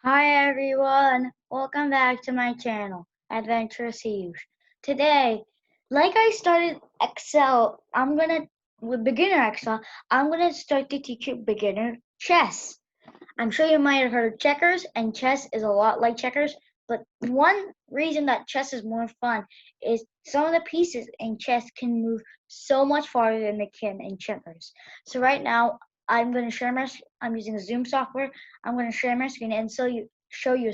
Hi everyone, welcome back to my channel, Adventurous Hiiii. Today, like I started Excel, with beginner Excel, I'm gonna start to teach you beginner chess. I'm sure you might have heard of checkers, and chess is a lot like checkers, but one reason that chess is more fun is some of the pieces in chess can move so much farther than they can in checkers. So right now, I'm using Zoom software. I'm going to share my screen and show you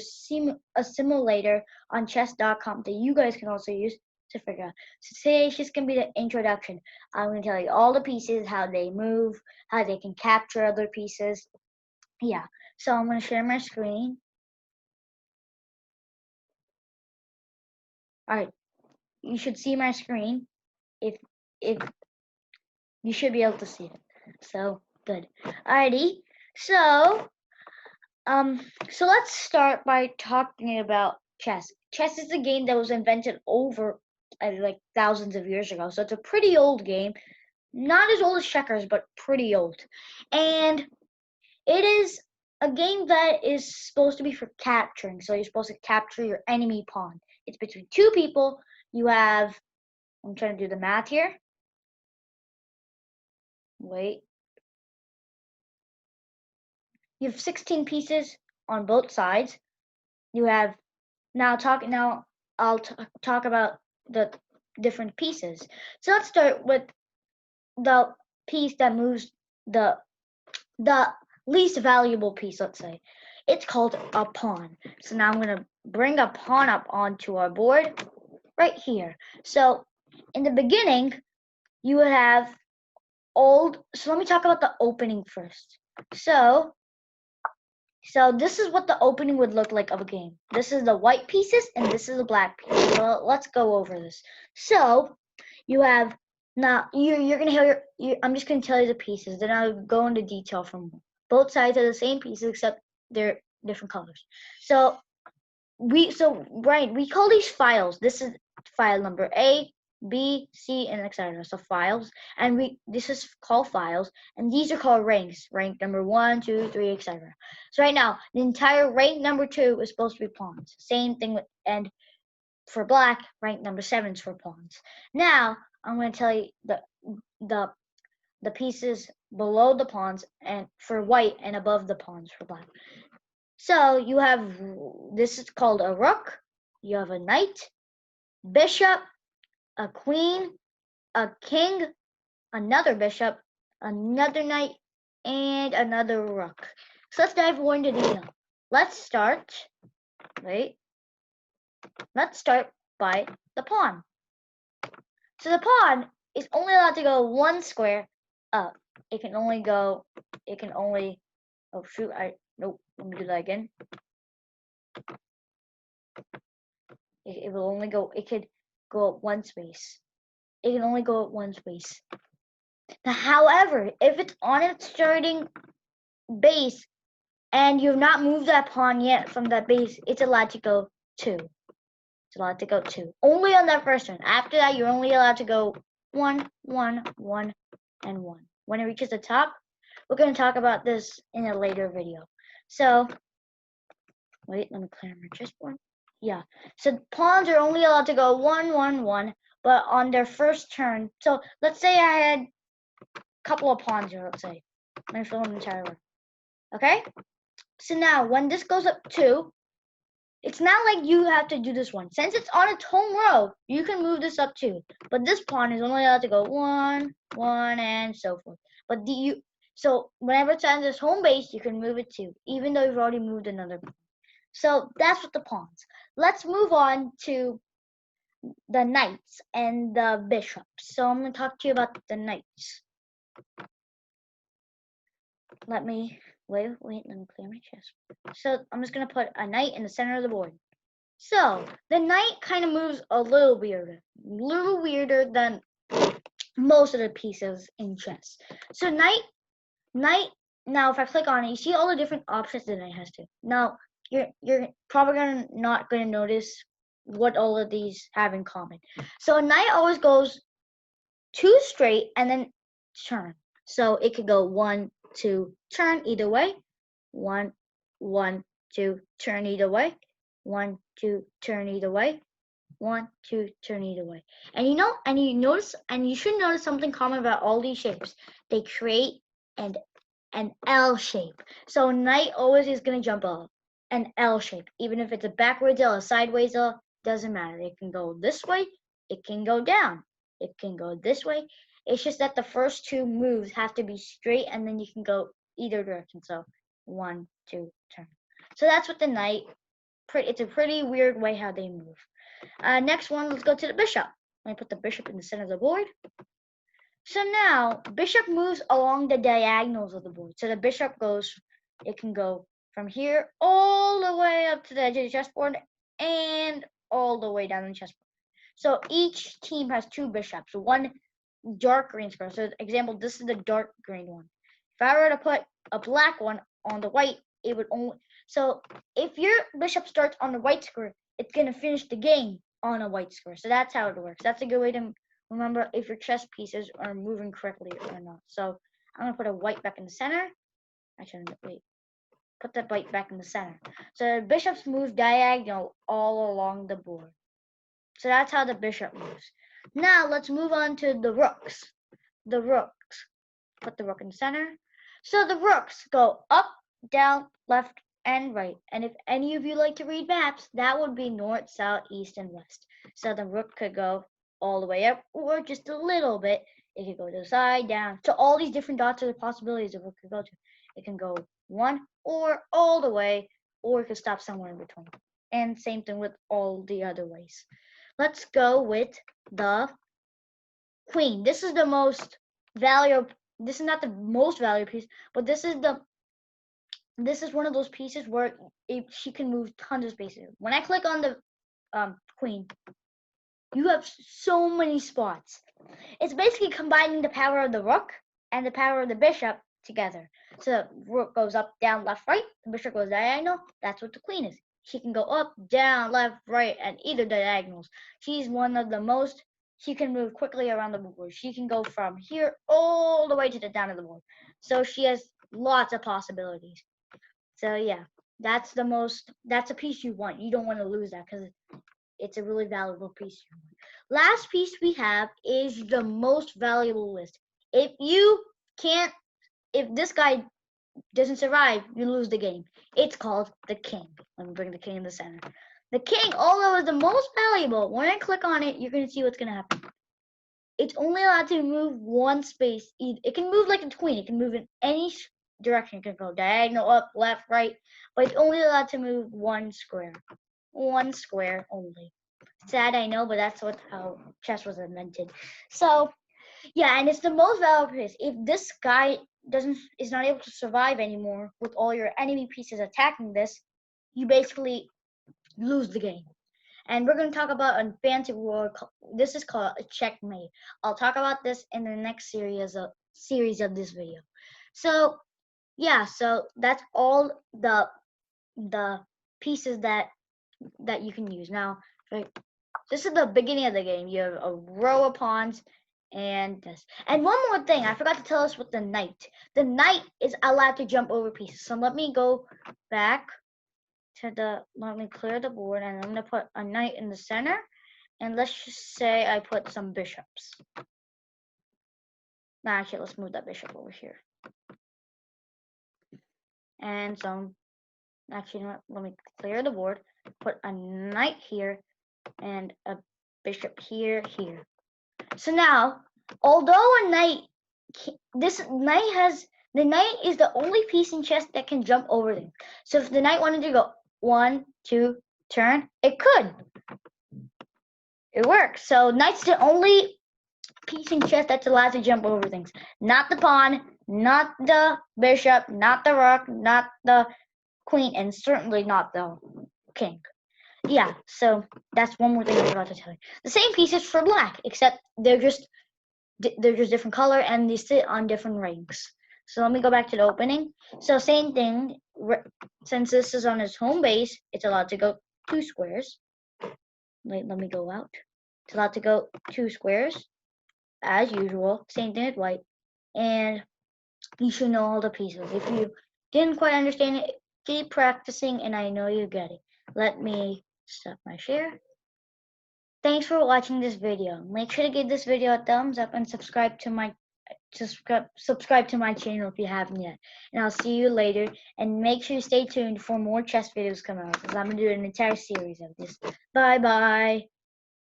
a simulator on chess.com that you guys can also use to figure out. So today it's just going to be the introduction. I'm going to tell you all the pieces, how they move, how they can capture other pieces. Yeah, so I'm going to share my screen. All right, you should see my screen. If you should be able to see it. So good. Alrighty. So so let's start by talking about chess. Chess is a game that was invented over like thousands of years ago. So it's a pretty old game. Not as old as checkers, but pretty old. And it is a game that is supposed to be for capturing. So you're supposed to capture your enemy pawn. It's between two people. You have, I'm trying to do the math here. Wait. You have 16 pieces on both sides. You have now I'll talk about the different pieces. So let's start with the piece that moves the least valuable piece, let's say. It's called a pawn. So now I'm going to bring a pawn up onto our board right here. So in the beginning, you would have so let me talk about the opening first. So this is what the opening would look like of a game. This is the white pieces and this is the black pieces. Well, let's go over this. So you have now you're gonna hear I'm just gonna tell you the pieces. Then I'll go into detail from both sides are the same pieces except they're different colors. So we call these files. This is file number A, B, C, and etc. So files, and this is called files, and these are called ranks. Rank number 1, 2, 3, etc. So right now, the entire rank number 2 is supposed to be pawns. Same thing and for black, rank number 7 is for pawns. Now I'm going to tell you the the pieces below the pawns and for white and above the pawns for black. So you have, this is called a rook, you have a knight, bishop, a queen, a king, another bishop, another knight, and another rook. So let's dive more into detail. Let's start, wait, let's start by the pawn. So the pawn is only allowed to go one square up. It can only, oh shoot, nope, let me do that again. It will only go, it could go up one space. It can only go up one space. Now, however, if it's on its starting base and you've not moved that pawn yet from that base, it's allowed to go 2. It's allowed to go 2. Only on that first turn. After that, you're only allowed to go 1, 1, 1, and 1. When it reaches the top, we're going to talk about this in a later video. So, wait, let me clear my chessboard. Yeah, so pawns are only allowed to go 1, 1, 1, but on their first turn. So let's say I had a couple of pawns here, let's say. Let me fill in the entire row. Okay? So now, when this goes up 2, it's not like you have to do this one. Since it's on its home row, you can move this up 2. But this pawn is only allowed to go 1, 1, and so forth. But so whenever it's on its home base, you can move it 2, even though you've already moved another pawn. So that's what the pawns. Let's move on to the knights and the bishops. So I'm going to talk to you about the knights. Let me let me clear my chest. So I'm just going to put a knight in the center of the board. So the knight kind of moves a little weirder than most of the pieces in chess. So knight, now if I click on it, you see all the different options that it has to. Now, you're probably not going to notice what all of these have in common. So a knight always goes 2 straight and then turn. So it could go 1, 2, turn either way. 1, 1, 2, turn either way. 1, 2, turn either way. 1, 2, turn either way. And you should notice something common about all these shapes. They create an L shape. So knight always is gonna jump an L shape, even if it's a backwards L, a sideways L, doesn't matter. It can go this way, it can go down, it can go this way. It's just that the first two moves have to be straight, and then you can go either direction. So 1, 2, turn. So that's what the knight. It's a pretty weird way how they move. Next one, let's go to the bishop. Let me put the bishop in the center of the board. So now, bishop moves along the diagonals of the board. So the bishop it can go from here all the way up to the edge of the chessboard and all the way down the chessboard. So each team has two bishops, one dark green square. So example, this is the dark green one. If I were to put a black one on the white, it would only, so if your bishop starts on the white square, it's gonna finish the game on a white square. So that's how it works. That's a good way to remember if your chess pieces are moving correctly or not. So I'm gonna put a white back in the center. Actually, wait. Put the white back in the center. So the bishops move diagonal all along the board. So that's how the bishop moves. Now let's move on to the rooks. The rooks. Put the rook in the center. So the rooks go up, down, left, and right. And if any of you like to read maps, that would be north, south, east, and west. So the rook could go all the way up or just a little bit. It could go to the side, down. So all these different dots are the possibilities of what it could go to. It can go one or all the way, or it could stop somewhere in between. And same thing with all the other ways. Let's go with the queen. This is the most valuable. This is not the most valuable piece, but this is one of those pieces where she can move tons of spaces. When I click on the queen, you have so many spots. It's basically combining the power of the rook and the power of the bishop together. So the rook goes up, down, left, right. The bishop goes diagonal. That's what the queen is. She can go up, down, left, right, and either diagonals. She's one of the most. She can move quickly around the board. She can go from here all the way to the down of the board. So she has lots of possibilities. So yeah, that's a piece you want. You don't want to lose that because it's a really valuable piece. Last piece we have is the most valuable list. If this guy doesn't survive, you lose the game. It's called the king. Let me bring the king in the center. The king, although is the most valuable, when I click on it, you're going to see what's going to happen. It's only allowed to move one space. It can move like a queen. It can move in any direction. It can go diagonal, up, left, right, but it's only allowed to move one square. One square only. Sad, I know, but that's how chess was invented. So, yeah, and it's the most valuable piece. If this guy is not able to survive anymore with all your enemy pieces attacking this, you basically lose the game. And we're going to talk about a fancy word. This is called a checkmate. I'll talk about this in the next series of this video. So yeah, so that's all the pieces that you can use. Now, right, this is the beginning of the game. You have a row of pawns and this. And one more thing, I forgot to tell us with the knight. The knight is allowed to jump over pieces. So let me go back to let me clear the board, and I'm going to put a knight in the center. And let's just say I put some bishops. Now, actually, let's move that bishop over here. And so, actually, let me clear the board. Put a knight here and a bishop here. So now, although a knight, the knight is the only piece in chess that can jump over things. So if the knight wanted to go 1, 2, turn, it could. It works. So knight's the only piece in chess that's allowed to jump over things. Not the pawn, not the bishop, not the rook, not the queen, and certainly not the king. Yeah, so that's one more thing I forgot to tell you. The same pieces for black, except they're just different color and they sit on different ranks. So let me go back to the opening. So same thing, since this is on its home base, it's allowed to go 2 squares. Wait, let me go out. It's allowed to go 2 squares, as usual. Same thing with white. And you should know all the pieces. If you didn't quite understand it, keep practicing, and I know you get it. Let me stop my share. Thanks for watching this video. Make sure to give this video a thumbs up and subscribe to my channel if you haven't yet. And I'll see you later. And make sure you stay tuned for more chess videos coming out, because I'm gonna do an entire series of this. Bye bye.